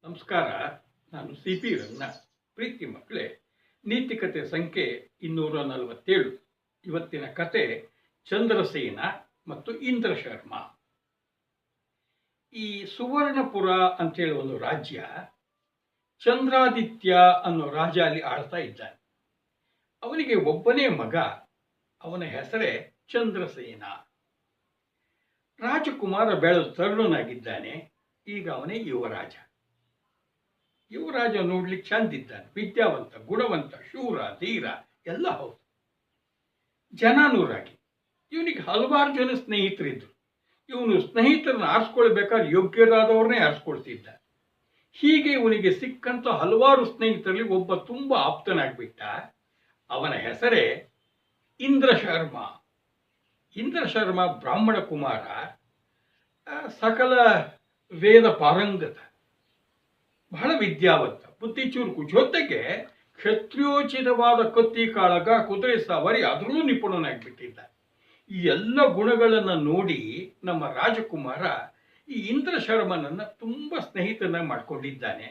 ನಮಸ್ಕಾರ. ನಾನು ಸಿ.ಪಿ. ರಂಗನಾಥ್. ಪ್ರೀತಿ ಮಕ್ಕಳೇ, ನೀತಿಕತೆ ಸಂಖ್ಯೆ 247. ಇವತ್ತಿನ ಕತೆ ಚಂದ್ರಸೇನ ಮತ್ತು ಇಂದ್ರಶರ್ಮ. ಈ ಸುವರ್ಣಪುರ ಅಂತೇಳಿ ಒಂದು ರಾಜ್ಯ, ಚಂದ್ರಾದಿತ್ಯ ಅನ್ನೋ ರಾಜ ಅಲ್ಲಿ ಆಳ್ತಾ ಇದ್ದಾನೆ. ಅವನಿಗೆ ಒಬ್ಬನೇ ಮಗ, ಅವನ ಹೆಸರೇ ಚಂದ್ರಸೇನ. ರಾಜಕುಮಾರ ಬೆಳೆದು ತರುಣನಾಗಿದ್ದಾನೆ. ಈಗ ಅವನೇ ಯುವರಾಜ. ಯುವರಾಜ ನೋಡ್ಲಿಕ್ಕೆ ಚಂದಿದ್ದಾನೆ, ವಿದ್ಯಾವಂತ, ಗುಣವಂತ, ಶೂರ, ಧೀರ ಎಲ್ಲ ಹೌದು. ಜನಾನೂರಾಗಿ ಇವನಿಗೆ ಹಲವಾರು ಜನ ಸ್ನೇಹಿತರಿದ್ರು. ಇವನು ಸ್ನೇಹಿತರನ್ನ ಆರಿಸ್ಕೊಳ್ಬೇಕಾದ್ರೆ ಯೋಗ್ಯರಾದವ್ರನ್ನೇ ಆರಿಸ್ಕೊಳ್ತಿದ್ದ. ಹೀಗೆ ಇವನಿಗೆ ಸಿಕ್ಕಂತ ಹಲವಾರು ಸ್ನೇಹಿತರಲ್ಲಿ ಒಬ್ಬ ತುಂಬಾ ಆಪ್ತನಾಗ್ಬಿಟ್ಟ. ಅವನ ಹೆಸರೇ ಇಂದ್ರಶರ್ಮ. ಇಂದ್ರಶರ್ಮ ಬ್ರಾಹ್ಮಣ ಕುಮಾರ, ಸಕಲ ವೇದ ಪಾರಂಗತ, ಬಹಳ ವಿದ್ಯಾವಂತ, ಬುದ್ಧಿ ಚುರುಕು, ಜೊತೆಗೆ ಕ್ಷತ್ರಿಯೋಚಿತವಾದ ಕತ್ತಿ ಕಾಳಗ, ಕುದುರೆ ಸವಾರಿ ಅದರಲ್ಲೂ ನಿಪುಣನಾಗಿಬಿಟ್ಟಿದ್ದ. ಈ ಎಲ್ಲ ಗುಣಗಳನ್ನು ನೋಡಿ ನಮ್ಮ ರಾಜಕುಮಾರ ಈ ಇಂದ್ರಶರ್ಮನನ್ನ ತುಂಬಾ ಸ್ನೇಹಿತನ ಮಾಡ್ಕೊಂಡಿದ್ದಾನೆ.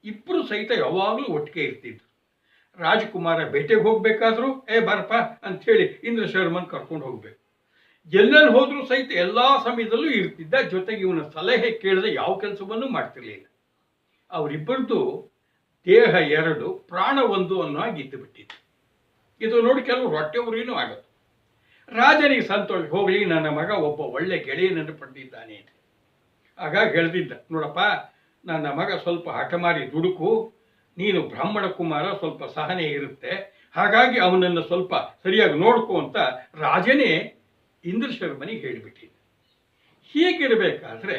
ಇಬ್ರು ಸಹಿತ ಯಾವಾಗಲೂ ಒಟ್ಟಿಗೆ ಇರ್ತಿದ್ರು. ರಾಜಕುಮಾರ ಬೇಟೆಗೆ ಹೋಗ್ಬೇಕಾದ್ರೂ ಬರಪ್ಪ ಅಂತ ಹೇಳಿ ಇಂದ್ರಶರ್ಮನ್ ಕರ್ಕೊಂಡು ಹೋಗ್ಬೇಕು. ಎಲ್ಲೆಲ್ಲಿ ಹೋದ್ರೂ ಸಹಿತ ಎಲ್ಲಾ ಸಮಯದಲ್ಲೂ ಇರ್ತಿದ್ದ. ಜೊತೆಗೆ ಇವನ ಸಲಹೆ ಕೇಳಿದ್ರೆ ಯಾವ ಕೆಲಸವನ್ನು ಮಾಡ್ತಿರ್ಲಿಲ್ಲ. ಅವರಿಬ್ಬರದು ದೇಹ ಎರಡು, ಪ್ರಾಣ ಒಂದು ಅನ್ನೋ ಹಾಗೆ ಇದ್ದು ಬಿಟ್ಟಿತ್ತು. ಇದು ನೋಡಿ ಕೆಲವು ಹೊಟ್ಟೆ ಉರಿನೂ ಆಗುತ್ತೆ. ರಾಜನಿಗೆ ಸಂತೋಷ, ಹೋಗ್ಲಿ ನನ್ನ ಮಗ ಒಬ್ಬ ಒಳ್ಳೆ ಗೆಳೆಯನನ್ನು ಪಡೆದಿದ್ದಾನೆ ಅಂತ. ಹಾಗಾಗಿ ಹೇಳ್ತಿದ್ದ, ನೋಡಪ್ಪ ನನ್ನ ಮಗ ಸ್ವಲ್ಪ ಹಠಮಾರಿ ದುಡುಕು, ನೀನು ಬ್ರಾಹ್ಮಣ ಕುಮಾರ, ಸ್ವಲ್ಪ ಸಹನೆ ಇರುತ್ತೆ, ಹಾಗಾಗಿ ಅವನನ್ನು ಸ್ವಲ್ಪ ಸರಿಯಾಗಿ ನೋಡ್ಕೊ ಅಂತ ರಾಜನೇ ಇಂದ್ರಶರ್ಮನಿಗೆ ಹೇಳಿಬಿಟ್ಟಿದ್ದ. ಹೀಗಿರಬೇಕಾದ್ರೆ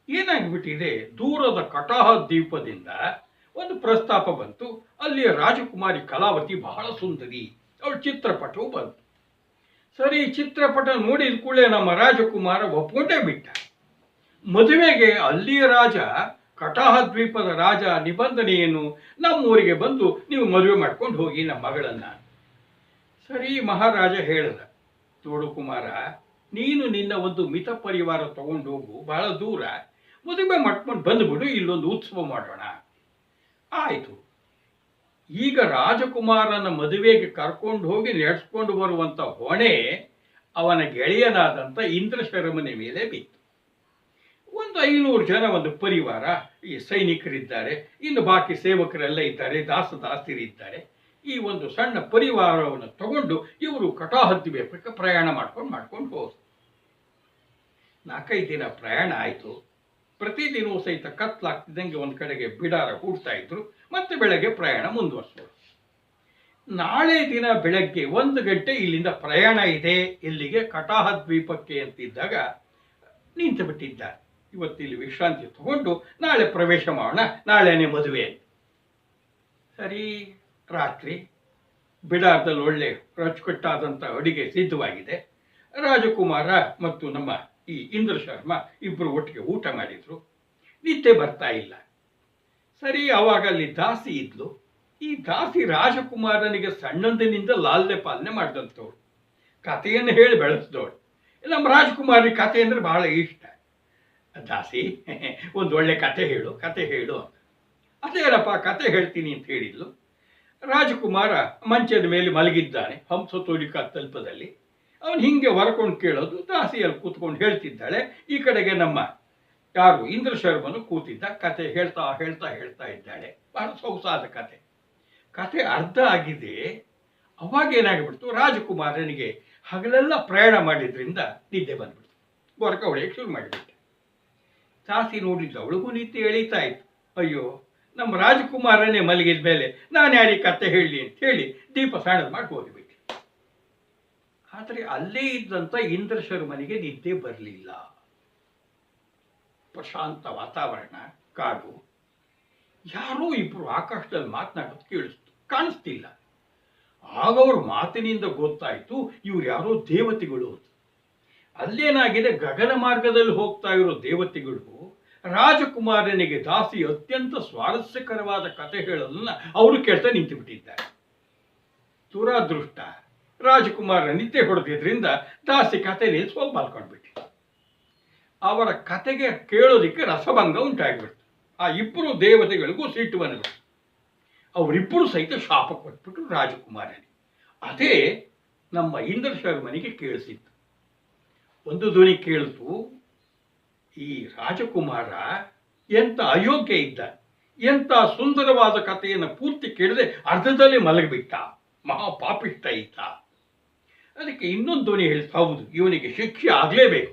ಏನಾಗ್ಬಿಟ್ಟಿದೆ, ದೂರದ ಕಟಾಹ ದ್ವೀಪದಿಂದ ಒಂದು ಪ್ರಸ್ತಾಪ ಬಂತು. ಅಲ್ಲಿಯ ರಾಜಕುಮಾರಿ ಕಲಾವತಿ ಬಹಳ ಸುಂದರಿ, ಅವಳ ಚಿತ್ರಪಟವು ಬಂತು. ಸರಿ, ಚಿತ್ರಪಟ ನೋಡಿದ ಕೂಡಲೇ ನಮ್ಮ ರಾಜಕುಮಾರ ಒಪ್ಕೊಂಡೇ ಬಿಟ್ಟ. ಮದುವೆಗೆ ಅಲ್ಲಿಯ ರಾಜ, ಕಟಾಹ ದ್ವೀಪದ ರಾಜ ನಿಬಂಧನೆಯನ್ನು, ನಮ್ಮೂರಿಗೆ ಬಂದು ನೀವು ಮದುವೆ ಮಾಡ್ಕೊಂಡು ಹೋಗಿ ನಮ್ಮ ಮಗಳನ್ನ. ಸರಿ, ಮಹಾರಾಜ ಹೇಳ್ದ, ನೋಡು ಕುಮಾರ, ನೀನು ನಿನ್ನ ಒಂದು ಮಿತ ಪರಿವಾರ ತಗೊಂಡು ಹೋಗು, ಬಹಳ ದೂರ ಮದುವೆ ಮಾಡ್ಕೊಂಡು ಬಂದ್ಬಿಡು, ಇಲ್ಲೊಂದು ಉತ್ಸವ ಮಾಡೋಣ. ಆಯ್ತು. ಈಗ ರಾಜಕುಮಾರನ ಮದುವೆಗೆ ಕರ್ಕೊಂಡು ಹೋಗಿ ನಡೆಸ್ಕೊಂಡು ಬರುವಂತ ಹೊಣೆ ಅವನ ಗೆಳೆಯನಾದಂಥ ಇಂದ್ರಶರ್ಮನ ಮೇಲೆ ಬಿತ್ತು. ಒಂದು 500 ಜನ ಒಂದು ಪರಿವಾರ, ಈ ಸೈನಿಕರಿದ್ದಾರೆ, ಇನ್ನು ಬಾಕಿ ಸೇವಕರೆಲ್ಲ ಇದ್ದಾರೆ, ದಾಸದಾಸ್ತಿರಿದ್ದಾರೆ. ಈ ಒಂದು ಸಣ್ಣ ಪರಿವಾರವನ್ನು ತಗೊಂಡು ಇವರು ಕಟಾಹ ದ್ವೀಪಕ್ಕೆ ಪ್ರಯಾಣ ಮಾಡ್ಕೊಂಡು ಹೋದ್ರು. 4-5 ದಿನ ಪ್ರಯಾಣ ಆಯಿತು. ಪ್ರತಿದಿನವೂ ಸಹಿತ ಕತ್ಲಾಗ್ತಿದ್ದಂಗೆ ಒಂದು ಕಡೆಗೆ ಬಿಡಾರ ಹೂಡ್ತಾ ಇದ್ರು. ಮತ್ತೆ ಬೆಳಗ್ಗೆ ಪ್ರಯಾಣ ಮುಂದುವರಿಸೋರು. ನಾಳೆ ದಿನ ಬೆಳಗ್ಗೆ 1 ಗಂಟೆ ಇಲ್ಲಿಂದ ಪ್ರಯಾಣ ಇದೆ, ಇಲ್ಲಿಗೆ ಕಟಾಹ ದ್ವೀಪಕ್ಕೆ ಅಂತಿದ್ದಾಗ ನಿಂತು ಬಿಟ್ಟಿದ್ದಾರೆ. ಇವತ್ತಿಲ್ಲಿ ವಿಶ್ರಾಂತಿ ತಗೊಂಡು ನಾಳೆ ಪ್ರವೇಶ ಮಾಡೋಣ, ನಾಳೆನೇ ಮದುವೆ. ಸರಿ, ರಾತ್ರಿ ಬಿಡಾರದಲ್ಲಿ ಒಳ್ಳೆ ರುಚಿಕಟ್ಟಾದಂಥ ಅಡಿಗೆ ಸಿದ್ಧವಾಗಿದೆ. ರಾಜಕುಮಾರ ಮತ್ತು ನಮ್ಮ ಈ ಇಂದ್ರಶರ್ಮ ಇಬ್ಬರು ಒಟ್ಟಿಗೆ ಊಟ ಮಾಡಿದ್ರು. ನಿದ್ದೆ ಬರ್ತಾ ಇಲ್ಲ. ಸರಿ, ಅವಾಗ ಅಲ್ಲಿ ದಾಸಿ ಇದ್ಲು. ಈ ದಾಸಿ ರಾಜಕುಮಾರನಿಗೆ ಸಣ್ಣಂದಿನಿಂದ ಲಾಲ್ನೆ ಪಾಲನೆ ಮಾಡಿದಂಥವ್ರು, ಕಥೆಯನ್ನು ಹೇಳಿ ಬೆಳೆಸಿದವಳು. ನಮ್ಮ ರಾಜಕುಮಾರಿಗೆ ಕಥೆ ಅಂದ್ರೆ ಬಹಳ ಇಷ್ಟ. ದಾಸಿ, ಒಂದು ಒಳ್ಳೆ ಕಥೆ ಹೇಳು ಅಂತ. ಅದೇನಪ್ಪ ಕಥೆ ಹೇಳ್ತೀನಿ ಅಂತ ಹೇಳಿದ್ಲು. ರಾಜಕುಮಾರ ಮಂಚದ ಮೇಲೆ ಮಲಗಿದ್ದಾನೆ, ಹಂಸತೋಲಿಕಾ ತಲ್ಪದಲ್ಲಿ. ಅವನು ಹಿಂಗೆ ಹೊರಕೊಂಡು ಕೇಳೋದು, ದಾಸಿಯಲ್ಲಿ ಕೂತ್ಕೊಂಡು ಹೇಳ್ತಿದ್ದಾಳೆ. ಈ ಕಡೆಗೆ ನಮ್ಮ ಯಾರು ಇಂದ್ರಶರ್ಮನು ಕೂತಿದ್ದ, ಕತೆ ಹೇಳ್ತಾ ಇದ್ದಾಳೆ. ಬಹಳ ಸೊಗಸಾದ ಕತೆ ಅರ್ಧ ಆಗಿದೆ. ಅವಾಗ ಏನಾಗ್ಬಿಡ್ತು, ರಾಜಕುಮಾರನಿಗೆ ಹಗಲೆಲ್ಲ ಪ್ರಯಾಣ ಮಾಡಿದ್ರಿಂದ ನಿದ್ದೆ ಬಂದ್ಬಿಡ್ತು. ಗೊರಕ ಹೊಡೆಯಕ್ಕೆ ಶುರು ಮಾಡಿಬಿಟ್ಟೆ. ದಾಸಿ ನೋಡಿದ್ದು, ಅವಳಿಗೂ ನಿದ್ದೆ ಎಳೀತಾ ಇತ್ತು. ಅಯ್ಯೋ, ನಮ್ಮ ರಾಜಕುಮಾರನೇ ಮಲಗಿದ ಮೇಲೆ ನಾನು ಯಾರಿಗೆ ಕತೆ ಹೇಳಲಿ ಅಂತ ಹೇಳಿ ದೀಪ ಸಾಣದ ಮಾಡಿ ಹೋಗಿಬಿಟ್ಟೆ. ಆದರೆ ಅಲ್ಲೇ ಇದ್ದಂತ ಇಂದ್ರಶರ್ಮನಿಗೆ ನಿದ್ದೆ ಬರಲಿಲ್ಲ. ಪ್ರಶಾಂತ ವಾತಾವರಣ, ಕಾಡು, ಯಾರೋ ಇಬ್ರು ಆಕಾಶದಲ್ಲಿ ಮಾತನಾಡೋದು ಕಾಣಿಸ್ತಿಲ್ಲ. ಆಗ ಅವ್ರ ಮಾತಿನಿಂದ ಗೊತ್ತಾಯ್ತು ಇವ್ರು ಯಾರೋ ದೇವತೆಗಳು. ಅಲ್ಲೇನಾಗಿದೆ, ಗಗನ ಮಾರ್ಗದಲ್ಲಿ ಹೋಗ್ತಾ ಇರೋ ದೇವತೆಗಳು ರಾಜಕುಮಾರನಿಗೆ ದಾಸಿ ಅತ್ಯಂತ ಸ್ವಾರಸ್ಯಕರವಾದ ಕತೆ ಹೇಳೋದನ್ನ ಅವರು ಕೇಳ್ತಾ ನಿಂತು ಬಿಟ್ಟಿದ್ದಾರೆ. ದುರಾದೃಷ್ಟ, ರಾಜಕುಮಾರ ನಿದ್ದೆ ಹೊಡೆದಿದ್ರಿಂದ ದಾಸಿ ಕತೆ ನಿಲ್ಲಿಸಿ ಮಲ್ಕೊಂಡ್ಬಿಟ್ಟು ಅವರ ಕತೆಗೆ ಕೇಳೋದಿಕ್ಕೆ ರಸಭಂಗ ಉಂಟಾಗ್ಬಿಡ್ತು. ಆ ಇಬ್ಬರು ದೇವತೆಗಳಿಗೂ ಸಿಟ್ಟು ಬಂದ್ಬಿಟ್ಟು ಅವರಿಬ್ಬರು ಸಹಿತ ಶಾಪ ಕೊಟ್ಬಿಟ್ರು ರಾಜಕುಮಾರನಿಗೆ. ಅದೇ ನಮ್ಮ ಇಂದ್ರ ಶರ್ಮನಿಗೆ ಕೇಳಿಸಿತ್ತು. ಒಂದು ಧ್ವನಿ ಕೇಳಿತು, ಈ ರಾಜಕುಮಾರ ಎಂತ ಅಯೋಗ್ಯ ಇದ್ದ, ಎಂತ ಸುಂದರವಾದ ಕಥೆಯನ್ನು ಪೂರ್ತಿ ಕೇಳದೆ ಅರ್ಧದಲ್ಲೇ ಮಲಗಿಬಿಟ್ಟ, ಮಹಾಪಾಪಿಷ್ಟ ಇದ್ದ. ಅದಕ್ಕೆ ಇನ್ನೊಂದು ಧ್ವನಿ ಹೇಳಿ, ಹೌದು ಇವನಿಗೆ ಶಿಕ್ಷೆ ಆಗಲೇಬೇಕು.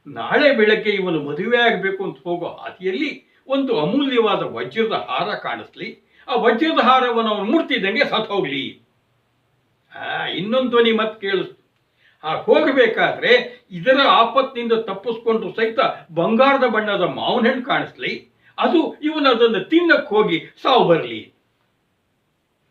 ನಾಳೆ ಬೆಳಗ್ಗೆ ಇವನು ಮದುವೆ ಆಗಬೇಕು ಅಂತ ಹೋಗೋ ಹಾದಿಯಲ್ಲಿ ಒಂದು ಅಮೂಲ್ಯವಾದ ವಜ್ರದ ಹಾರ ಕಾಣಿಸ್ಲಿ, ಆ ವಜ್ರದ ಹಾರವನ್ನು ಅವನು ಮುಟ್ತಿದ್ದಂಗೆ ಸತ್ತು ಹೋಗ್ಲಿ. ಇನ್ನೊಂದು ಧ್ವನಿ ಮತ್ತೆ ಕೇಳಿಸ್ತು, ಹೋಗಬೇಕಾದ್ರೆ ಇದರ ಆಪತ್ತಿನಿಂದ ತಪ್ಪಿಸ್ಕೊಂಡು ಸಹಿತ ಬಂಗಾರದ ಬಣ್ಣದ ಮಾವಿನ ಹಣ್ಣು ಕಾಣಿಸ್ಲಿ, ಅದು ಇವನು ಅದನ್ನು ತಿನ್ನಕ್ಕೆ ಹೋಗಿ ಸಾವು ಬರಲಿ.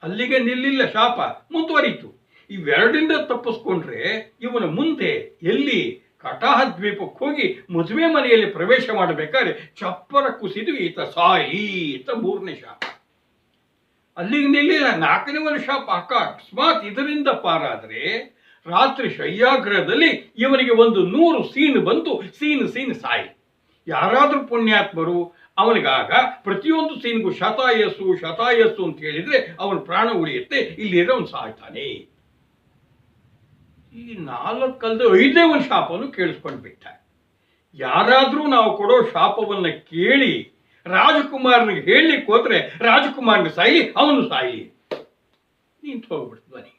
ಅಲ್ಲಿಗೆ ನಿಲ್ಲಿಲ್ಲ, ಶಾಪ ಮುಂದುವರಿತು. ಇವೆರಡರಿಂದ ತಪ್ಪಿಸ್ಕೊಂಡ್ರೆ ಇವನ ಮುಂದೆ ಎಲ್ಲಿ ಕಟಾಹ ದ್ವೀಪಕ್ಕೆ ಹೋಗಿ ಮದುವೆ ಮನೆಯಲ್ಲಿ ಪ್ರವೇಶ ಮಾಡಬೇಕಾದ್ರೆ ಚಪ್ಪರ ಕುಸಿದು ಈತ ಸಾಯಿ ಅಂತ 3ನೇ ಶಾಪ. ಅಲ್ಲಿಗೆ ನಿಲ್ಲಿಲ್ಲ, 4ನೇ ಶಾಪ. ಅಕಸ್ಮಾತ್ ಇದರಿಂದ ಪಾರಾದ್ರೆ ರಾತ್ರಿ ಶಯ್ಯಾಗ್ರಹದಲ್ಲಿ ಇವನಿಗೆ ಒಂದು 100 ಸೀನು ಬಂದು ಸೀನು ಸಾಯಿ. ಯಾರಾದ್ರೂ ಪುಣ್ಯಾತ್ಮರು ಅವನಿಗಾಗ ಪ್ರತಿಯೊಂದು ಸೀನ್ಗೂ ಶತಾಯಸ್ಸು ಅಂತ ಹೇಳಿದ್ರೆ ಅವನ ಪ್ರಾಣ ಉಳಿಯುತ್ತೆ, ಇಲ್ಲಿರೋ ಅವನು ಸಾಯ್ತಾನೆ. ಈ 4 5ನೇ ಒಂದು ಶಾಪವನ್ನು ಕೇಳಿಸ್ಕೊಂಡು ಬಿಟ್ಟ. ಯಾರಾದ್ರೂ ನಾವು ಕೊಡೋ ಶಾಪವನ್ನ ಕೇಳಿ ರಾಜಕುಮಾರನಿಗೆ ಹೇಳಲಿಕ್ಕೆ ಹೋದ್ರೆ ರಾಜಕುಮಾರನಿಗೆ ಸಾಯಿ, ಅವನು ಸಾಯಿ. ನಿಂತು ಹೋಗ್ಬಿಡ್ತು ಧ್ವನಿ.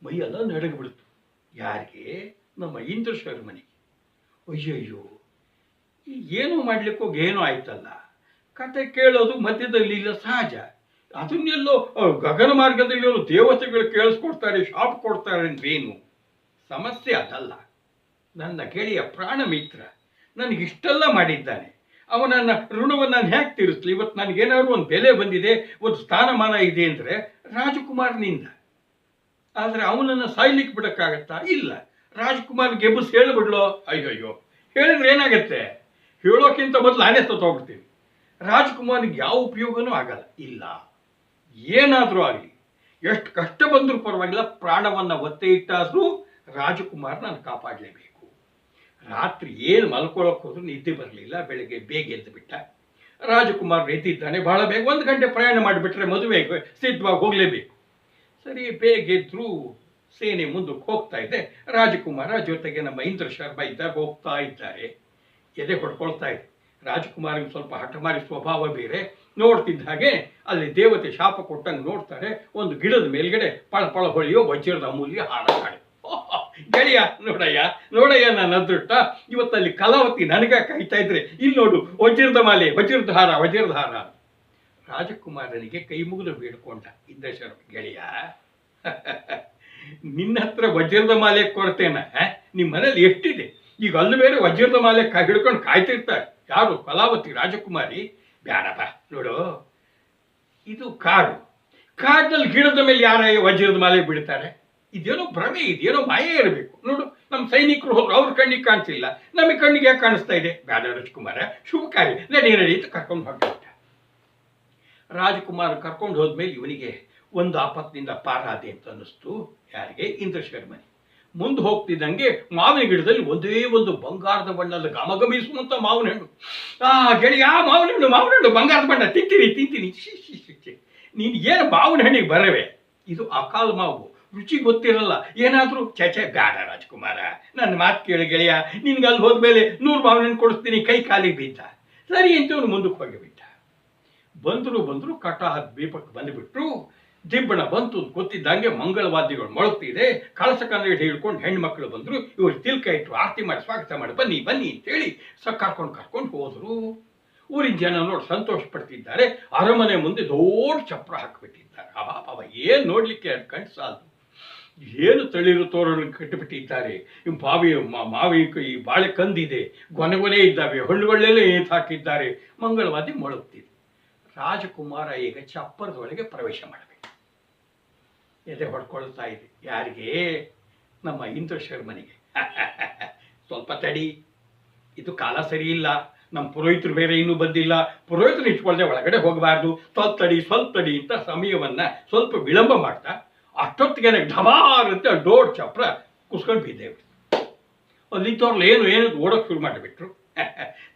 ಮೈಯೆಲ್ಲ ನಡಗ್ಬಿಡ್ತು. ಯಾರಿಗೆ? ನಮ್ಮ ಇಂದ್ರ ಶರ್ಮನಿಗೆ. ಅಯ್ಯಯ್ಯೋ, ಏನೋ ಮಾಡ್ಲಿಕ್ಕೆ ಹೋಗಿ ಏನೋ ಆಯ್ತಲ್ಲ. ಕತೆ ಕೇಳೋದು ಮಧ್ಯದಲ್ಲಿ ಇಲ್ಲ, ಸಹಜ. ಅದನ್ನೆಲ್ಲೋ ಗಗನ ಮಾರ್ಗದಲ್ಲಿರೋ ದೇವತೆಗಳು ಕೇಳಿಸ್ಕೊಡ್ತಾರೆ, ಶಾಪ ಕೊಡ್ತಾರೆ ಅಂದ್ರೇನು? ಸಮಸ್ಯೆ ಅದಲ್ಲ. ನನ್ನ ಗೆಳೆಯ ಪ್ರಾಣ ಮಿತ್ರ ನನಗಿಷ್ಟೆಲ್ಲ ಮಾಡಿದ್ದಾನೆ, ಅವನನ್ನ ಋಣವನ್ನು ನಾನು ಹೇಗೆ ತೀರಿಸ್ಲಿ? ಇವತ್ತು ನನಗೇನಾದ್ರು ಒಂದು ಬೆಲೆ ಬಂದಿದೆ, ಒಂದು ಸ್ಥಾನಮಾನ ಇದೆ ಅಂದರೆ ರಾಜಕುಮಾರನಿಂದ. ಆದರೆ ಅವನನ್ನು ಸಾಯ್ಲಿಕ್ಕೆ ಬಿಡೋಕ್ಕಾಗತ್ತಾ? ಇಲ್ಲ. ರಾಜಕುಮಾರ್ ಗೆಬ್ಬಸ್ ಹೇಳಿಬಿಡ್ಲೋ? ಅಯ್ಯಯ್ಯೋ, ಹೇಳಿದ್ರೆ ಏನಾಗತ್ತೆ? ಹೇಳೋಕ್ಕಿಂತ ಮೊದಲು ನಾನೇ ಸತ್ತೋಗ್ಬಿಡ್ತೀನಿ. ರಾಜಕುಮಾರ್ನಿಗೆ ಯಾವ ಉಪಯೋಗನೂ ಆಗಲ್ಲ. ಇಲ್ಲ, ಏನಾದರೂ ಆಗಲಿ, ಎಷ್ಟು ಕಷ್ಟ ಬಂದರೂ ಪರವಾಗಿಲ್ಲ, ಪ್ರಾಣವನ್ನು ಒತ್ತೆ ಇಟ್ಟಾದ್ರೂ ರಾಜಕುಮಾರ್ ನಾನು ಕಾಪಾಡಲೇಬೇಕು. ರಾತ್ರಿ ಏನು ಮಲ್ಕೊಳ್ಳೋಕೆ ಹೋದ್ರು ನಿದ್ದೆ ಬರಲಿಲ್ಲ. ಬೆಳಗ್ಗೆ ಬೇಗ ಎದ್ದು ಬಿಟ್ಟ. ರಾಜಕುಮಾರ್ ಎದ್ದಿದ್ದಾನೆ, ಬಹಳ ಬೇಗ 1 ಗಂಟೆ ಪ್ರಯಾಣ ಮಾಡಿಬಿಟ್ರೆ ಮದುವೆಗೆ ಸಿದ್ಧವಾಗಿ ಹೋಗಲೇಬೇಕು. ಸರಿ, ಬೇಗ ಎದ್ರು ಸೇನೆ ಮುಂದಕ್ಕೆ ಹೋಗ್ತಾ ಇದೆ. ರಾಜಕುಮಾರ ಜೊತೆಗೆ ನಮ್ಮ ಇಂದ್ರ ಶರ್ಮ ಇದ್ದಾಗ ಹೋಗ್ತಾ ಇದ್ದಾರೆ. ಎದೆ ಹೊಡ್ಕೊಳ್ತಾ ಇದೆ. ರಾಜಕುಮಾರಿಗೆ ಸ್ವಲ್ಪ ಹಠಮಾರಿ ಸ್ವಭಾವ ಬೇರೆ. ನೋಡ್ತಿದ್ದ ಹಾಗೆ ಅಲ್ಲಿ ದೇವತೆ ಶಾಪ ಕೊಟ್ಟಂಗೆ ನೋಡ್ತಾರೆ. ಒಂದು ಗಿಡದ ಮೇಲ್ಗಡೆ ಪಳ ಹೊಳೆಯೋ ವಜ್ರದ ಅಮೂಲ್ಯ ಹಾರ ಕಾಣೆ. ಗೆಳೆಯ, ನೋಡಯ್ಯ ನನ್ನ ಅದೃಷ್ಟ, ಇವತ್ತಲ್ಲಿ ಕಲಾವತಿ ನನಗ ಕಾಯ್ತಾ ಇದ್ರೆ ಇಲ್ಲಿ ನೋಡು, ವಜ್ರದ ಮಾಲೆ, ವಜ್ರದ ಹಾರ. ರಾಜಕುಮಾರನಿಗೆ ಕೈ ಮುಗಿದು ಬೇಡ್ಕೊಂಡ ಇಂದ್ರ ಶರ್ಮ, ಗೆಳೆಯ ನಿನ್ನ ಹತ್ರ ವಜ್ರದ ಮಾಲೆ ಕೊರತೆನ ನಿಮ್ಮ ಮನೇಲಿ ಎಷ್ಟಿದೆ? ಈಗ ಅಲ್ಲಿ ಬೇರೆ ವಜ್ರದ ಮಾಲೆ ಹಿಡ್ಕೊಂಡು ಕಾಯ್ತಿರ್ತಾರೆ. ಯಾರು? ಕಲಾವತಿ ರಾಜಕುಮಾರಿ. ಬ್ಯಾಡಪ್ಪ, ನೋಡು, ಇದು ಕಾಡಿನಲ್ಲಿ ಗಿಡದ ಮೇಲೆ ಯಾರ ವಜ್ರದ ಮಾಲೆ ಬಿಡ್ತಾರೆ? ಇದೇನೋ ಭ್ರಮೆ, ಇದೇನೋ ಮಾಯೆ ಇರಬೇಕು. ನೋಡು, ನಮ್ಮ ಸೈನಿಕರು ಹೋದ್ರು, ಅವ್ರ ಕಣ್ಣಿಗೆ ಕಾಣಿಸಿಲ್ಲ, ನಮಗೆ ಕಣ್ಣಿಗೆ ಯಾಕೆ ಕಾಣಿಸ್ತಾ ಇದೆ? ಬ್ಯಾಡ ರಾಜಕುಮಾರ, ಶುಭ ಕಾರ್ಯ, ನಡಿ ಅಂತ ಕರ್ಕೊಂಡು ಹೊರಟ. ರಾಜಕುಮಾರ ಕರ್ಕೊಂಡು ಹೋದ್ಮೇಲೆ ಇವನಿಗೆ ಒಂದು ಆಪತ್ತಿನಿಂದ ಪಾರಾದೆ ಅಂತ ಅನ್ನಿಸ್ತು. ಯಾರಿಗೆ? ಇಂದ್ರ ಶರ್ಮನಿ. ಮುಂದೆ ಹೋಗ್ತಿದ್ದಂಗೆ ಮಾವಿನ ಗಿಡದಲ್ಲಿ ಒಂದೇ ಒಂದು ಬಂಗಾರದ ಬಣ್ಣದ ಗಮಗಮಿಸುವಂತ ಮಾವಿನ ಹಣ್ಣು. ಗೆಳೆಯ, ಮಾವಿನ ಹಣ್ಣು ಬಂಗಾರದ ಬಣ್ಣ, ತಿಂತೀನಿ. ನೀನು ಏನು ಮಾವಿನ ಹಣ್ಣಿಗೆ ಬರವೆ? ಇದು ಅಕಾಲ ಮಾವು, ರುಚಿ ಗೊತ್ತಿರಲ್ಲ. ಏನಾದರೂ ಬ್ಯಾಡ ರಾಜಕುಮಾರ, ನನ್ನ ಮಾತು ಕೇಳು ಗೆಳೆಯ, ನಿನ್ಗೆ ಅಲ್ಲಿ ಹೋದ್ಮೇಲೆ 100 ಮಾವಿನ ಹಣ್ಣು ಕೊಡಿಸ್ತೀನಿ. ಕೈ ಕಾಲಿಗೆ ಬಿದ್ದ. ಸರಿ ಅಂತವನು ಮುಂದಕ್ಕೆ ಹೋಗಿಬಿಟ್ಟ. ಬಂದರು ಕಟಾಹ ದ್ವೀಪಕ್ಕೆ ಬಂದುಬಿಟ್ರು. ದಿಬ್ಬಣ ಬಂತು ಗೊತ್ತಿದ್ದಂಗೆ ಮಂಗಳವಾದ್ಯಗಳು ಮೊಳಗ್ತಿದೆ. ಕಳಸ ಕನ್ನಡಿ ಹಿಡ್ಕೊಂಡು ಹೆಣ್ಮಕ್ಳು ಬಂದರು. ಇವರು ತಿಲ್ಕ ಇಟ್ಟರು, ಆರತಿ ಮಾಡಿ ಸ್ವಾಗತ ಮಾಡಿ ಬನ್ನಿ ಅಂತೇಳಿ ಕರ್ಕೊಂಡು ಹೋದರು. ಊರಿನ ಜನ ನೋಡಿ ಸಂತೋಷ ಪಡ್ತಿದ್ದಾರೆ. ಅರಮನೆ ಮುಂದೆ ದೊಡ್ಡ ಚಪ್ರ ಹಾಕಿಬಿಟ್ಟಿದ್ದಾರೆ. ಅವ ಏನು ನೋಡ್ಲಿಕ್ಕೆ ಕಣ್ ಸಾಲದು. ಏನು ತಳಿರು ತೋರಣ ಕಟ್ಟಿಬಿಟ್ಟಿದ್ದಾರೆ. ಮಾವಿ ಈ ಬಾಳೆ ಕಂದಿದೆ, ಗೊನೆ ಇದ್ದಾವೆ, ಹಣ್ಣುಗಳನ್ನೆಲ್ಲ ಏತ್ ಹಾಕಿದ್ದಾರೆ. ಮಂಗಳವಾದ್ಯ ಮೊಳಗ್ತಿದೆ. ರಾಜಕುಮಾರ ಈಗ ಚಪ್ಪರದೊಳಗೆ ಪ್ರವೇಶ ಮಾಡಬೇಕು. ಎದೆ ಹೊಡ್ಕೊಳ್ತಾ ಇದೆ. ಯಾರಿಗೆ? ನಮ್ಮ ಇಂದ್ರ ಶರ್ಮನಿಗೆ. ಸ್ವಲ್ಪ ತಡಿ, ಇದು ಕಾಲ ಸರಿ ಇಲ್ಲ, ನಮ್ಮ ಪುರೋಹಿತರು ಬೇರೆ ಇನ್ನೂ ಬಂದಿಲ್ಲ, ಪುರೋಹಿತರು ಇಟ್ಕೊಳ್ದೆ ಒಳಗಡೆ ಹೋಗಬಾರ್ದು, ಸ್ವಲ್ಪ ತಡಿ ಅಂತ ಸಮಯವನ್ನ ಸ್ವಲ್ಪ ವಿಳಂಬ ಮಾಡ್ತಾ ಅಷ್ಟೊತ್ತಿಗೆ ಢಮಾರ್ ಅಂತ ದೊಡ್ಡ ಚಪ್ರ ಕುಸ್ಕೊಂಡು ಬಿದ್ದೆ. ಅಲ್ಲಿದ್ದವ್ರಲ್ಲಿ ಏನು ಓಡೋಕೆ ಶುರು ಮಾಡಿಬಿಟ್ರು.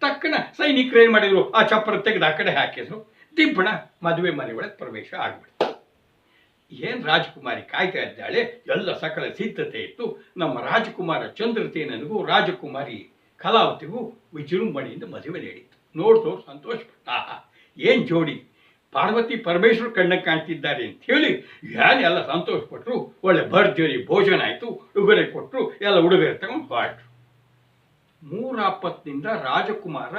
ತಕ್ಕನ ಸೈನಿಕರು ಏನು ಮಾಡಿದ್ರು, ಆ ಚಪ್ಪರ ತೆಗೆದು ಆ ಕಡೆ ಹಾಕಿದ್ರು. ದಿಬ್ಬಣ ಮದುವೆ ಮನೆ ಒಳಗೆ ಪ್ರವೇಶ ಆಗ್ಬಿಡ್ತು. ಏನು ರಾಜಕುಮಾರಿ ಕಾಯ್ತಾ ಇದ್ದಾಳೆ, ಎಲ್ಲ ಸಕಲ ಸಿದ್ಧತೆ ಇತ್ತು. ನಮ್ಮ ರಾಜಕುಮಾರ ಚಂದ್ರಸೇನನಿಗೂ ರಾಜಕುಮಾರಿ ಕಲಾವತಿಗೂ ವಿಜೃಂಭಣೆಯಿಂದ ಮದುವೆ ನಡೀತು. ನೋಡ್ದವ್ರು ಸಂತೋಷಪಟ್ಟ, ಏನು ಜೋಡಿ, ಪಾರ್ವತಿ ಪರಮೇಶ್ವರ ಕಣ್ಣಕ್ಕೆ ಕಾಣ್ತಿದ್ದಾರೆ ಅಂತ ಹೇಳಿ ಎಲ್ಲ ಸಂತೋಷಪಟ್ಟರು. ಒಳ್ಳೆ ಭರ್ಜರಿ ಭೋಜನ ಆಯಿತು, ಉಡುಗೊರೆ ಕೊಟ್ಟರು, ಎಲ್ಲ ಉಡುಗೊರೆ ತಗೊಂಡು ಹೊರಟರು. 3 ಆಪತ್ತಿನಿಂದ ರಾಜಕುಮಾರ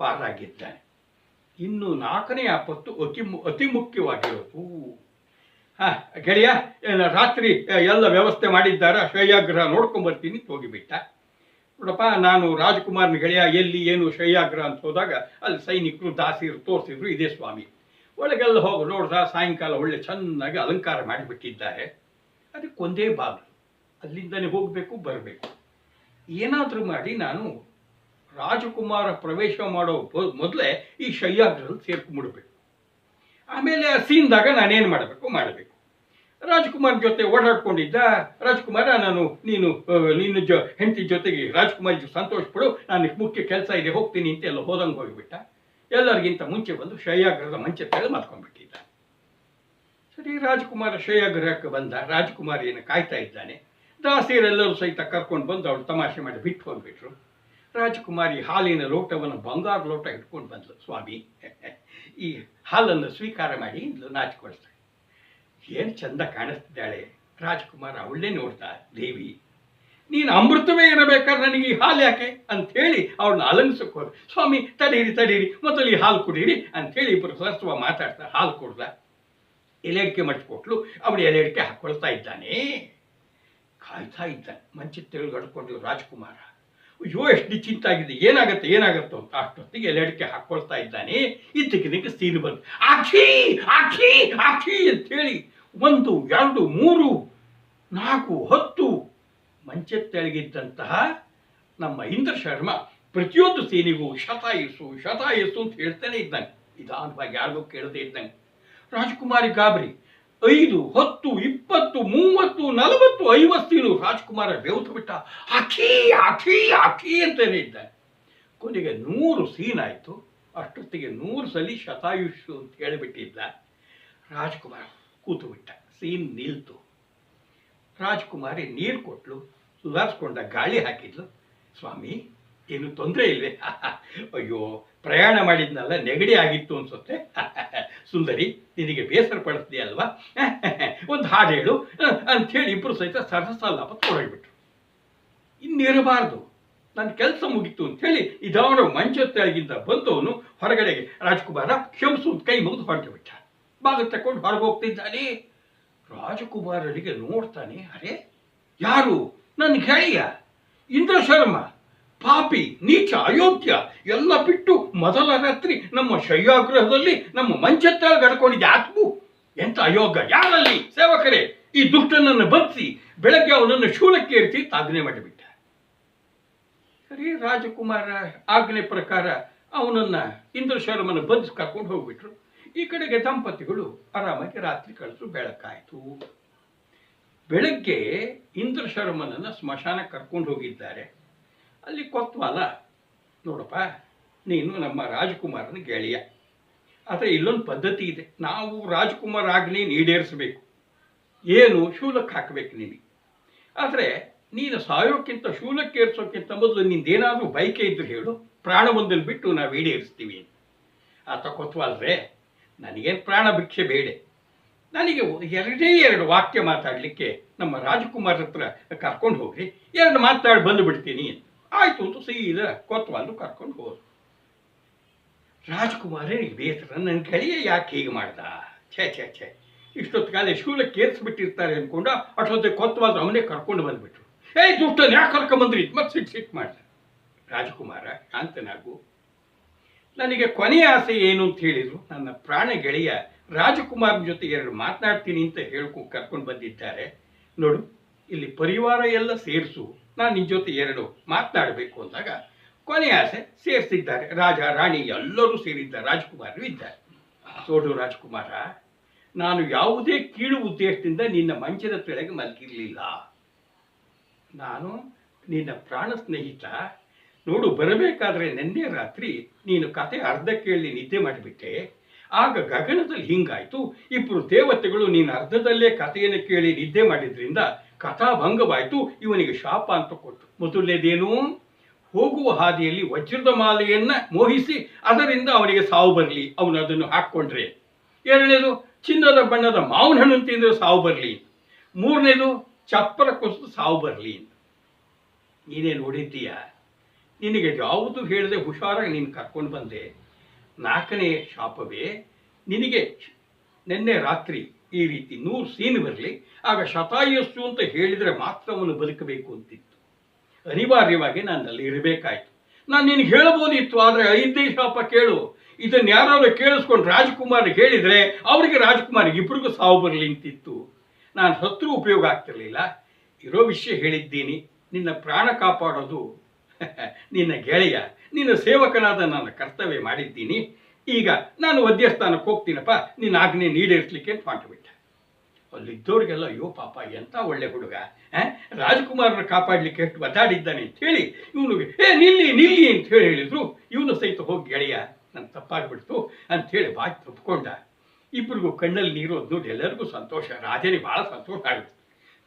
ಪಾರಾಗಿದ್ದಾನೆ. ಇನ್ನು 4ನೇ ಆಪತ್ತು ಅತಿ ಮುಖ್ಯವಾಗಿರೋದು. ಗೆಳೆಯ, ರಾತ್ರಿ ಎಲ್ಲ ವ್ಯವಸ್ಥೆ ಮಾಡಿದ್ದಾರ, ಶಯ್ಯಾಗ್ರಹ ನೋಡ್ಕೊಂಬರ್ತೀನಿ ಹೋಗಿಬಿಟ್ಟ. ನೋಡಪ್ಪ, ನಾನು ರಾಜಕುಮಾರನ ಗೆಳೆಯ ಎಲ್ಲಿ ಏನು ಶಯ್ಯಾಗ್ರಹ ಅಂತ ಹೋದಾಗ ಅಲ್ಲಿ ಸೈನಿಕರು ದಾಸಿರು ತೋರಿಸಿದ್ರು, ಇದೇ ಸ್ವಾಮಿ. ಒಳಗೆಲ್ಲ ಹೋಗಿ ನೋಡ್ದ, ಸಾಯಂಕಾಲ ಒಳ್ಳೆ ಚೆನ್ನಾಗಿ ಅಲಂಕಾರ ಮಾಡಿಬಿಟ್ಟಿದ್ದಾರೆ. ಅದಕ್ಕೊಂದೇ ಬಾಗಿಲು, ಅಲ್ಲಿಂದನೇ ಹೋಗಬೇಕು ಬರಬೇಕು. ಏನಾದರೂ ಮಾಡಿ ನಾನು ರಾಜಕುಮಾರ ಪ್ರವೇಶ ಮಾಡೋ ಮೊದಲೇ ಈ ಶಯ್ಯಾಗ್ರಹದಲ್ಲಿ ಸೇರ್ಕೊಂಡ್ಬಿಡ್ಬೇಕು. ಆಮೇಲೆ ಆ ಸೀನ್ದಾಗ ನಾನೇನು ಮಾಡಬೇಕು. ರಾಜಕುಮಾರ್ ಜೊತೆ ಓಡಾಡ್ಕೊಂಡಿದ್ದ. ರಾಜಕುಮಾರ, ನೀನು ಹೆಂಡತಿ ಜೊತೆಗೆ ರಾಜಕುಮಾರಿ ಸಂತೋಷ ಪಡು, ನಾನು ಮುಖ್ಯ ಕೆಲಸ ಇದೆ ಹೋಗ್ತೀನಿ ಅಂತ ಎಲ್ಲ ಹೋದಂಗೆ ಹೋಗಿಬಿಟ್ಟ. ಎಲ್ಲರಿಗಿಂತ ಮುಂಚೆ ಬಂದು ಶಯ್ಯಾಗ್ರಹದ ಮಂಚ ತೆಗೆದು ಮಲ್ಕೊಂಡ್ಬಿಟ್ಟಿದ್ದ. ಸರಿ, ರಾಜಕುಮಾರ ಶಯ್ಯಾಗ್ರಹಕ್ಕೆ ಬಂದ. ರಾಜಕುಮಾರಿಯನ್ನು ಕಾಯ್ತಾ ಇದ್ದಾನೆ. ದಾಸಿಯರೆಲ್ಲರೂ ಸಹಿತ ಕರ್ಕೊಂಡು ಬಂದು ಅವಳು ತಮಾಷೆ ಮಾಡಿ ಬಿಟ್ಟು ಹೋಗ್ಬಿಟ್ರು. ರಾಜಕುಮಾರಿ ಹಾಲಿನ ಲೋಟವನ್ನು ಬಂಗಾರ ಲೋಟ ಇಟ್ಕೊಂಡು ಬಂದ್ಲು. ಸ್ವಾಮಿ, ಈ ಹಾಲನ್ನು ಸ್ವೀಕಾರ ಮಾಡಿ ಇಂದ್ಲು ನಾಚಿಕೊಳ್ತಾಳೆ. ಏನು ಚಂದ ಕಾಣಿಸ್ತಿದ್ದಾಳೆ. ರಾಜಕುಮಾರ ಅವಳನ್ನೇ ನೋಡ್ತಾ, ದೇವಿ ನೀನು ಅಮೃತವೇ ಇರಬೇಕಾದ್ರೆ ನನಗೆ ಈ ಹಾಲು ಯಾಕೆ ಅಂಥೇಳಿ ಅವಳನ್ನ ಅಲಂಗಿಸಕ್ಕೆ ಹೋದ. ಸ್ವಾಮಿ, ತಡೀರಿ, ಮೊದಲು ಈ ಹಾಲು ಕುಡೀರಿ ಅಂಥೇಳಿ ಇಬ್ಬರು ಸರಸ್ವ ಮಾತಾಡ್ತಾ ಹಾಲು ಕುಡ್ದ. ಎಲೆಡಿಕೆ ಮಡಿಸ್ಕೊಟ್ಲು. ಅವಳು ಎಲೆಡಿಕೆ ಹಾಕ್ಕೊಳ್ತಾ ಇದ್ದಾನೆ. ಕಾಯ್ತಾ ಇದ್ದಾನೆ. ಮಂಚದ ತೆಳುಗಡ್ಕೊಂಡು ರಾಜಕುಮಾರ. ಅಯ್ಯೋ, ಎಷ್ಟು ನಿಶ್ಚಿಂತಾಗಿದೆ, ಏನಾಗತ್ತೋ ಅಂತ. ಅಷ್ಟೊತ್ತಿಗೆ ಎಲೆಡಿಕೆ ಹಾಕ್ಕೊಳ್ತಾ ಇದ್ದಾನೆ. ಇದ್ದಕ್ಕಿದ್ದಕ್ಕೆ ಸೀನು ಬಂತು. ಆಖಿ ಅಂತೇಳಿ 1, 2, 3, 4, 10 ಮಂಚದ ತೆಳಗಿದ್ದಂತಹ ನಮ್ಮ ಇಂದ್ರ ಶರ್ಮ ಪ್ರತಿಯೊಂದು ಸೀನಿಗೂ ಶತಾಯುಸು ಅಂತ ಹೇಳ್ತಾನೆ ಇದ್ದಾನೆ. ನಿಧಾನವಾಗಿ ಯಾರಿಗೂ ಕೇಳದೇ ಇದ್ದಂಗೆ. ರಾಜಕುಮಾರಿ ಗಾಬರಿ. 5, 10, 20, 30, 40, 50 ಸೀನು. ರಾಜಕುಮಾರ ಬೆವತು ಬಿಟ್ಟ. ಆಖಿ ಅಂತಾನೆ ಇದ್ದಾನೆ. ಕೊನೆಗೆ 100 ಸೀನ್ ಆಯಿತು. ಅಷ್ಟೊತ್ತಿಗೆ 100 ಸಲ ಶತಾಯುಷು ಅಂತ ಹೇಳಿಬಿಟ್ಟಿದ್ದ. ರಾಜಕುಮಾರ ಕೂತು ಬಿಟ್ಟ. ಸೀನ್ ನಿಲ್ತು. ರಾಜಕುಮಾರಿ ನೀರು ಕೊಟ್ಲು, ಸುಧಾರಿಸ್ಕೊಂಡ, ಗಾಳಿ ಹಾಕಿದ್ಲು. ಸ್ವಾಮಿ, ಏನು ತೊಂದರೆ ಇಲ್ವೇ? ಅಯ್ಯೋ, ಪ್ರಯಾಣ ಮಾಡಿದ್ನಲ್ಲ, ನೆಗಡಿ ಆಗಿತ್ತು ಅನ್ಸುತ್ತೆ. ಸುಂದರಿ, ನಿನಗೆ ಬೇಸರ ಪಡಿಸ್ದೆ ಅಲ್ವಾ? ಒಂದು ಹಾಡು ಹೇಳು ಅಂಥೇಳಿ ಇಬ್ಬರು ಸಹಿತ ಸರಸಲ್ಲಾಪ ತೊಡಗಿಬಿಟ್ರು. ಇನ್ನಿರಬಾರ್ದು, ನನ್ನ ಕೆಲಸ ಮುಗಿತು ಅಂಥೇಳಿ ಇದಾವಣ ಮಂಚದ ತೆಳಗಿಂದ ಬಂದವನು ಹೊರಗಡೆಗೆ ರಾಜಕುಮಾರ ಕ್ಷಮಿಸು ಕೈ ಮುಗಿದು ಹೊರಟು ಬಿಟ್ಟ. ಬಾಗಿಲು ತಕೊಂಡು ಹೊರಗೆ ಹೋಗ್ತಿದ್ದಾನೆ. ರಾಜಕುಮಾರನಿಗೆ ನೋಡ್ತಾನೆ, ಅರೆ ಯಾರು? ನನ್ನ ಗೆಳೆಯ ಇಂದ್ರ ಶರ್ಮ. ಪಾಪಿ, ನೀಚ, ಅಯೋಗ್ಯ ಎಲ್ಲ ಬಿಟ್ಟು ಮೊದಲ ರಾತ್ರಿ ನಮ್ಮ ಶಯ್ಯಾಗ್ರಹದಲ್ಲಿ ನಮ್ಮ ಮಂಚದ ಗಡ್ಕೊಂಡಿದ್ದೆ. ಆತ್ಮು ಎಂತ ಅಯೋಗ್ಯ! ಯಾರಲ್ಲಿ ಸೇವಕರೇ, ಈ ದುಷ್ಟನನ್ನು ಬಂಧಿಸಿ ಬೆಳಗ್ಗೆ ಅವನನ್ನು ಶೂಲಕ್ಕೆ ಏರಿಸಿ ತಾಜ್ಞೆ ಮಾಡಿಬಿಟ್ಟ. ಸರಿ, ರಾಜಕುಮಾರ ಆಜ್ಞೆ ಪ್ರಕಾರ ಅವನನ್ನ ಇಂದ್ರ ಶರ್ಮನ ಬಂಧಿಸಿ ಕರ್ಕೊಂಡು ಹೋಗ್ಬಿಟ್ರು. ಈ ಕಡೆಗೆ ದಂಪತಿಗಳು ಆರಾಮಾಗಿ ರಾತ್ರಿ ಕಳಿಸು. ಬೆಳಕಾಯಿತು. ಬೆಳಗ್ಗೆ ಇಂದ್ರ ಶರ್ಮನನ್ನು ಸ್ಮಶಾನಕ್ಕೆ ಕರ್ಕೊಂಡು ಹೋಗಿದ್ದಾರೆ. ಅಲ್ಲಿ ಕೊತ್ವಾಲ, ನೋಡಪ್ಪ, ನೀನು ನಮ್ಮ ರಾಜಕುಮಾರನ ಗೆಳೆಯ. ಆದರೆ ಇಲ್ಲೊಂದು ಪದ್ಧತಿ ಇದೆ, ನಾವು ರಾಜಕುಮಾರ ಆಜ್ಞೆ ಈಡೇರಿಸಬೇಕು. ಏನು? ಶೂಲಕ್ಕೆ ಹಾಕಬೇಕು ನಿನಗೆ. ಆದರೆ ನೀನು ಸಾಯೋಕ್ಕಿಂತ ಶೂಲಕ್ಕೆ ಏರಿಸೋಕ್ಕಿಂತ ಮೊದಲು ನಿಂದೇನಾದರೂ ಬೈಕೆ ಇದ್ರೆ ಹೇಳು, ಪ್ರಾಣವೊಂದಲ್ಲಿ ಬಿಟ್ಟು ನಾವು ಈಡೇರಿಸ್ತೀವಿ. ಆತ ಕೊತ್ವಾಲ್ರೆ, ನನಗೇನು ಪ್ರಾಣ ಭಿಕ್ಷೆ ಬೇಡ, ನನಗೆ 2 ವಾಕ್ಯ ಮಾತಾಡಲಿಕ್ಕೆ ನಮ್ಮ ರಾಜಕುಮಾರ ಹತ್ರ ಕರ್ಕೊಂಡು ಹೋಗ್ರಿ, 2 ಮಾತಾಡಿ ಬಂದು ಬಿಡ್ತೀನಿ ಅಂತ. ಆಯಿತು ಅಂತ ಸೀದಾ ಕೊತ್ವಾಲು ಕರ್ಕೊಂಡು ಹೋದ್ರು. ರಾಜಕುಮಾರನಿಗೆ ಬೇಸರ, ನನ್ನ ಗೆಳೆಯ ಯಾಕೆ ಹೀಗೆ ಮಾಡ್ದ? ಛೇ, ಇಷ್ಟೊತ್ತು ಕಾಲ ಶೂಲಕ್ಕೆ ಏರಿಸ್ಬಿಟ್ಟಿರ್ತಾರೆ ಅಂದ್ಕೊಂಡು ಅಷ್ಟೊತ್ತಿಗೆ ಕೊತ್ವಾಲು ಅವನೇ ಕರ್ಕೊಂಡು ಬಂದ್ಬಿಟ್ರು. ದುಷ್ಟನ್ ಯಾಕೆ ಕರ್ಕೊಂಬಂದ್ರಿ? ಮತ್ತೆ ಸಿಟ್ಟು ಮಾಡ್ದ. ರಾಜಕುಮಾರ, ಶಾಂತನಾಗು, ನನಗೆ ಕೊನೆಯ ಆಸೆ ಏನು ಅಂತ ಹೇಳಿದ್ರು. ನನ್ನ ಪ್ರಾಣ ಗೆಳೆಯ ರಾಜಕುಮಾರನ ಜೊತೆ 2 ಮಾತನಾಡ್ತೀನಿ ಅಂತ ಹೇಳ್ಕೊಂಡು ಕರ್ಕೊಂಡು ಬಂದಿದ್ದಾರೆ. ನೋಡು, ಇಲ್ಲಿ ಪರಿವಾರ ಎಲ್ಲ ಸೇರಿಸು, ನಾನು ನಿನ್ನ ಜೊತೆ 2 ಮಾತನಾಡಬೇಕು ಅಂದಾಗ ಕೊನೆಯ ಆಸೆ ಸೇರಿಸಿದ್ದಾರೆ. ರಾಜ ರಾಣಿ ಎಲ್ಲರೂ ಸೇರಿದ್ದಾರೆ, ರಾಜಕುಮಾರರು ಇದ್ದಾರೆ. ನೋಡು ರಾಜಕುಮಾರ, ನಾನು ಯಾವುದೇ ಕೀಳು ಉದ್ದೇಶದಿಂದ ನಿನ್ನ ಮಂಚದ ಕೆಳಗೆ ಮಲಗಿರಲಿಲ್ಲ. ನಾನು ನಿನ್ನ ಪ್ರಾಣ ಸ್ನೇಹಿತ. ನೋಡು, ಬರಬೇಕಾದ್ರೆ ನಿನ್ನೆ ರಾತ್ರಿ ನೀನು ಕತೆ ಅರ್ಧ ಕೇಳಿ ನಿದ್ದೆ ಮಾಡಿಬಿಟ್ಟೆ. ಆಗ ಗಗನದಲ್ಲಿ ಹಿಂಗಾಯ್ತು. ಇಬ್ಬರು ದೇವತೆಗಳು ನೀನು ಅರ್ಧದಲ್ಲೇ ಕಥೆಯನ್ನು ಕೇಳಿ ನಿದ್ದೆ ಮಾಡಿದ್ರಿಂದ ಕಥಾಭಂಗವಾಯಿತು. ಇವನಿಗೆ ಶಾಪ ಅಂತ ಕೊಟ್ಟು. ಮೊದಲನೇದೇನು, ಹೋಗುವ ಹಾದಿಯಲ್ಲಿ ವಜ್ರದ ಮಾಲೆಯನ್ನ ಮೋಹಿಸಿ ಅದರಿಂದ ಅವನಿಗೆ ಸಾವು ಬರಲಿ, ಅವನು ಅದನ್ನು ಹಾಕ್ಕೊಂಡ್ರೆ. ಎರಡನೇದು, ಚಿನ್ನದ ಬಣ್ಣದ ಮಾವಿನ ಹಣ್ಣು ತಿಂದ್ರೆ ಸಾವು ಬರಲಿ. ಮೂರನೇದು, ಚಪ್ಪರ ಕುಸಿದು ಸಾವು ಬರಲಿ. ನೀನೇ ನೋಡಿದ್ದೀಯ, ನಿನಗೆ ಯಾವುದು ಹೇಳದೆ ಹುಷಾರಾಗಿ ನೀನು ಕರ್ಕೊಂಡು ಬಂದೆ. ನಾಲ್ಕನೇ ಶಾಪವೇ, ನಿನಗೆ ನಿನ್ನೆ ರಾತ್ರಿ ಈ ರೀತಿ 100 ಸೀನು ಬರಲಿ, ಆಗ ಶತಾಯಸ್ಸು ಅಂತ ಹೇಳಿದರೆ ಮಾತ್ರ ಅವನು ಬದುಕಬೇಕು ಅಂತಿತ್ತು. ಅನಿವಾರ್ಯವಾಗಿ ನಾನು ಅಲ್ಲಿ ಇರಬೇಕಾಯ್ತು. ನಾನು ನಿನಗೆ ಹೇಳಬಹುದಿತ್ತು, ಆದರೆ 5ನೇ ಶಾಪ ಕೇಳು. ಇದನ್ನು ಯಾರಾದ್ರೂ ಕೇಳಿಸ್ಕೊಂಡು ರಾಜಕುಮಾರಿಗೆ ಹೇಳಿದರೆ ಅವರಿಗೆ ರಾಜಕುಮಾರಿಗೆ ಇಬ್ಬರಿಗೂ ಸಾವು ಬರಲಿ ಅಂತಿತ್ತು. ನಾನು ಸತ್ರು ಉಪಯೋಗ ಆಗ್ತಿರ್ಲಿಲ್ಲ. ಇರೋ ವಿಷಯ ಹೇಳಿದ್ದೀನಿ. ನಿನ್ನ ಪ್ರಾಣ ಕಾಪಾಡೋದು ನಿನ್ನ ಗೆಳೆಯ, ನಿನ್ನ ಸೇವಕನಾದ ನನ್ನ ಕರ್ತವ್ಯ ಮಾಡಿದ್ದೀನಿ. ಈಗ ನಾನು ವಧ್ಯಸ್ಥಾನಕ್ಕೆ ಹೋಗ್ತೀನಪ್ಪ, ನಿನ್ನ ಆಜ್ಞೆ ನೀಡೇರಿಸಲಿಕ್ಕೆ ಅಂತ ಹೊಂಟುಬಿಟ್ಟ. ಅಲ್ಲಿದ್ದವ್ರಿಗೆಲ್ಲ ಅಯ್ಯೋ ಪಾಪ ಎಂಥ ಒಳ್ಳೆ ಹುಡುಗ, ರಾಜಕುಮಾರನ ಕಾಪಾಡಲಿಕ್ಕೆ ಎಷ್ಟು ಒದ್ದಾಡಿದ್ದಾನೆ ಅಂತ ಹೇಳಿ ಇವನಿಗೆ ನಿಲ್ಲಿ ನಿಲ್ಲಿ ಅಂತ ಹೇಳಿದ್ರು. ಇವನು ಸಹಿತ ಹೋಗಿ ಗೆಳೆಯ ನನ್ನ ತಪ್ಪಾಗ್ಬಿಡ್ತು ಅಂಥೇಳಿ ಬಾಯಿ ತಪ್ಪಿಕೊಂಡ. ಇಬ್ಬರಿಗೂ ಕಣ್ಣಲ್ಲಿ ನೀರು ಅದು ನೋಡಿ ಎಲ್ಲರಿಗೂ ಸಂತೋಷ. ರಾಜನಿಗೆ ಭಾಳ ಸಂತೋಷ ಆಗುತ್ತೆ.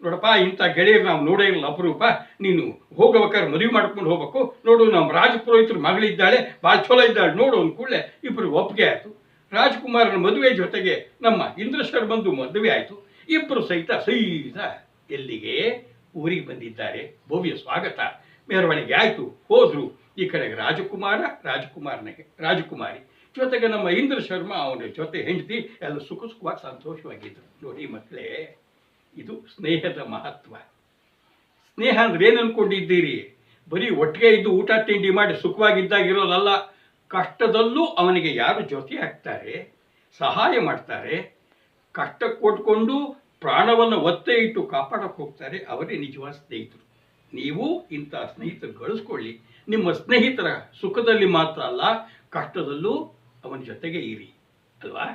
ನೋಡಪ್ಪ, ಇಂಥ ಗೆಳೆಯರು ನಾವು ನೋಡೇ ಇಲ್ಲ, ಅಪರೂಪ. ನೀನು ಹೋಗಬೇಕಾದ್ರೆ ಮದುವೆ ಮಾಡ್ಕೊಂಡು ಹೋಗ್ಬೇಕು. ನೋಡು, ನಮ್ಮ ರಾಜಪುರೋಹಿತರ ಮಗಳಿದ್ದಾಳೆ, ಭಾಳ ಚಲೋ ಇದ್ದಾಳೆ ನೋಡು ಅಂದ ಕೂಡಲೇ ಇಬ್ಬರಿಗೆ ಒಪ್ಪಿಗೆ ಆಯಿತು. ರಾಜಕುಮಾರನ ಮದುವೆ ಜೊತೆಗೆ ನಮ್ಮ ಇಂದ್ರಶ್ವರ ಬಂದು ಮದುವೆ ಆಯಿತು. ಇಬ್ಬರು ಸಹಿತ ಸೀದಾ ಎಲ್ಲಿಗೆ ಊರಿಗೆ ಬಂದಿದ್ದಾರೆ. ಭವ್ಯ ಸ್ವಾಗತ, ಮೆರವಣಿಗೆ ಆಯಿತು. ಹೋದ್ರು. ಈ ಕಡೆಗೆ ರಾಜಕುಮಾರಿ ಜೊತೆಗೆ ನಮ್ಮ ಇಂದ್ರ ಶರ್ಮ ಅವನ ಜೊತೆ ಹೆಂಡತಿ ಎಲ್ಲ ಸುಖವಾಗಿ ಸಂತೋಷವಾಗಿದ್ದರು. ನೋಡಿ ಮಕ್ಕಳೇ, ಇದು ಸ್ನೇಹದ ಮಹತ್ವ. ಸ್ನೇಹ ಅಂದ್ರೆ ಏನು ಅನ್ಕೊಂಡಿದ್ದೀರಿ? ಬರೀ ಒಟ್ಟಿಗೆ ಇದ್ದು ಊಟ ತಿಂಡಿ ಮಾಡಿ ಸುಖವಾಗಿದ್ದಾಗಿರೋದಲ್ಲ. ಕಷ್ಟದಲ್ಲೂ ಅವನಿಗೆ ಯಾರು ಜೊತೆ ಆಗ್ತಾರೆ, ಸಹಾಯ ಮಾಡ್ತಾರೆ, ಕಷ್ಟ ಕೊಟ್ಕೊಂಡು ಪ್ರಾಣವನ್ನು ಒತ್ತೆ ಇಟ್ಟು ಕಾಪಾಡಕ್ಕೆ ಹೋಗ್ತಾರೆ, ಅವರೇ ನಿಜವಾದ ಸ್ನೇಹಿತರು. ನೀವು ಇಂಥ ಸ್ನೇಹಿತರು ಗಳಿಸ್ಕೊಳ್ಳಿ. ನಿಮ್ಮ ಸ್ನೇಹಿತರ ಸುಖದಲ್ಲಿ ಮಾತ್ರ ಅಲ್ಲ, ಕಷ್ಟದಲ್ಲೂ ಅವನ ಜೊತೆಗೆ ಇರಿ ಅಲ್ವಾ?